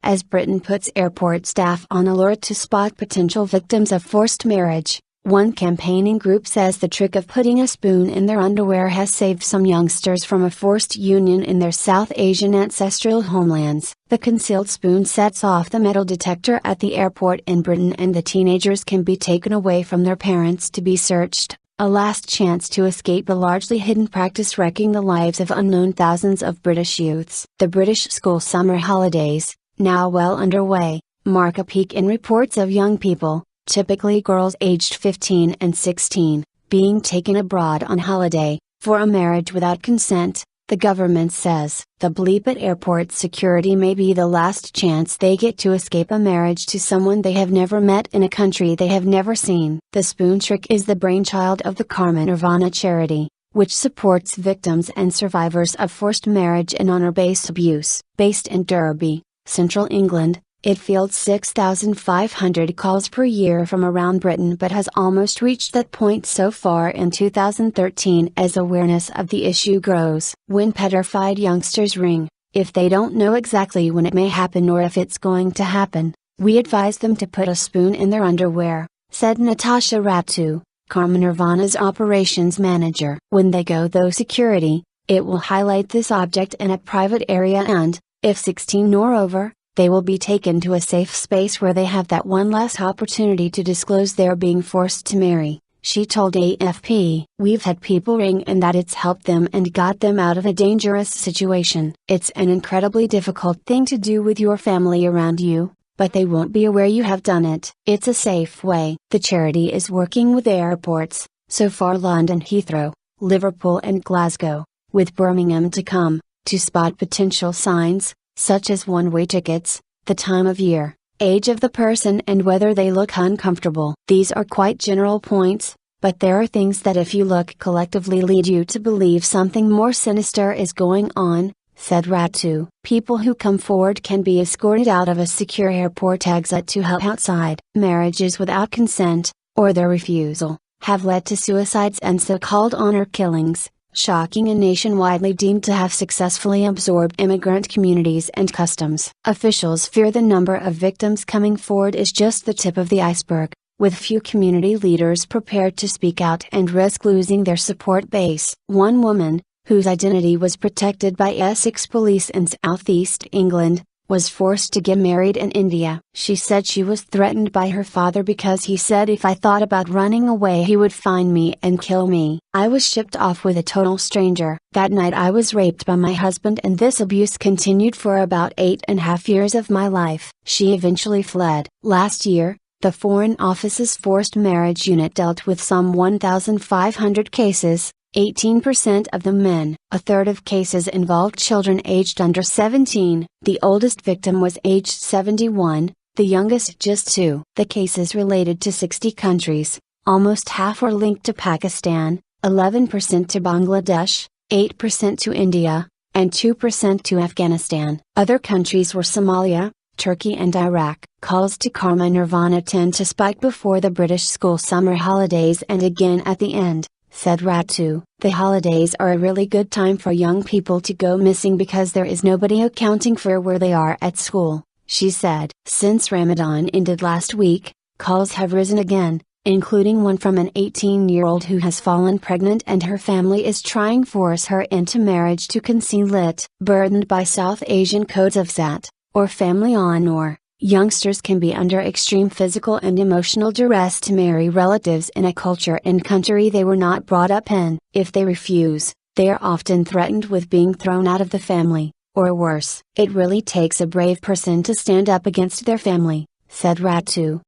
as Britain puts airport staff on alert to spot potential victims of forced marriage. One campaigning group says the trick of putting a spoon in their underwear has saved some youngsters from a forced union in their South Asian ancestral homelands. The concealed spoon sets off the metal detector at the airport in Britain, and the teenagers can be taken away from their parents to be searched, a last chance to escape a largely hidden practice wrecking the lives of unknown thousands of British youths. The British school summer holidays, now well underway, mark a peak in reports of young people, typically girls aged 15 and 16, being taken abroad on holiday, for a marriage without consent, the government says. The bleep at airport security may be the last chance they get to escape a marriage to someone they have never met in a country they have never seen. The spoon trick is the brainchild of the Karma Nirvana charity, which supports victims and survivors of forced marriage and honor-based abuse. Based in Derby, Central England, it fields 6,500 calls per year from around Britain, but has almost reached that point so far in 2013 as awareness of the issue grows. When petrified youngsters ring, if they don't know exactly when it may happen or if it's going to happen, we advise them to put a spoon in their underwear, said Natasha Ratu, Karma Nirvana's operations manager. When they go through security, it will highlight this object in a private area and, if 16 or over, they will be taken to a safe space where they have that one last opportunity to disclose they're being forced to marry, she told AFP. We've had people ring and that it's helped them and got them out of a dangerous situation. It's an incredibly difficult thing to do with your family around you, but they won't be aware you have done it. It's a safe way. The charity is working with airports, so far London Heathrow, Liverpool and Glasgow, with Birmingham to come, to spot potential signs, such as one-way tickets, the time of year, age of the person and whether they look uncomfortable. These are quite general points, but there are things that if you look collectively lead you to believe something more sinister is going on, said Ratu. People who come forward can be escorted out of a secure airport exit to help outside. Marriages without consent, or their refusal, have led to suicides and so-called honor killings, shocking and nationwidely deemed to have successfully absorbed immigrant communities and customs. Officials fear the number of victims coming forward is just the tip of the iceberg, with few community leaders prepared to speak out and risk losing their support base. One woman, whose identity was protected by Essex police in southeast England, was forced to get married in India. She said she was threatened by her father because he said if I thought about running away he would find me and kill me. I was shipped off with a total stranger. That night I was raped by my husband and this abuse continued for about 8.5 years of my life. She eventually fled. Last year, the Foreign Office's Forced Marriage Unit dealt with some 1,500 cases, 18% of them men. A third of cases involved children aged under 17. The oldest victim was aged 71, the youngest just 2. The cases related to 60 countries, almost half were linked to Pakistan, 11% to Bangladesh, 8% to India, and 2% to Afghanistan. Other countries were Somalia, Turkey and Iraq. Calls to Karma Nirvana tend to spike before the British school summer holidays and again at the end, said Ratu. The holidays are a really good time for young people to go missing because there is nobody accounting for where they are at school, she said. Since Ramadan ended last week, calls have risen again, including one from an 18-year-old who has fallen pregnant and her family is trying to force her into marriage to conceal it. Burdened by South Asian codes of Zat, or family honor, youngsters can be under extreme physical and emotional duress to marry relatives in a culture and country they were not brought up in. If they refuse, they are often threatened with being thrown out of the family, or worse. It really takes a brave person to stand up against their family, said Ratu.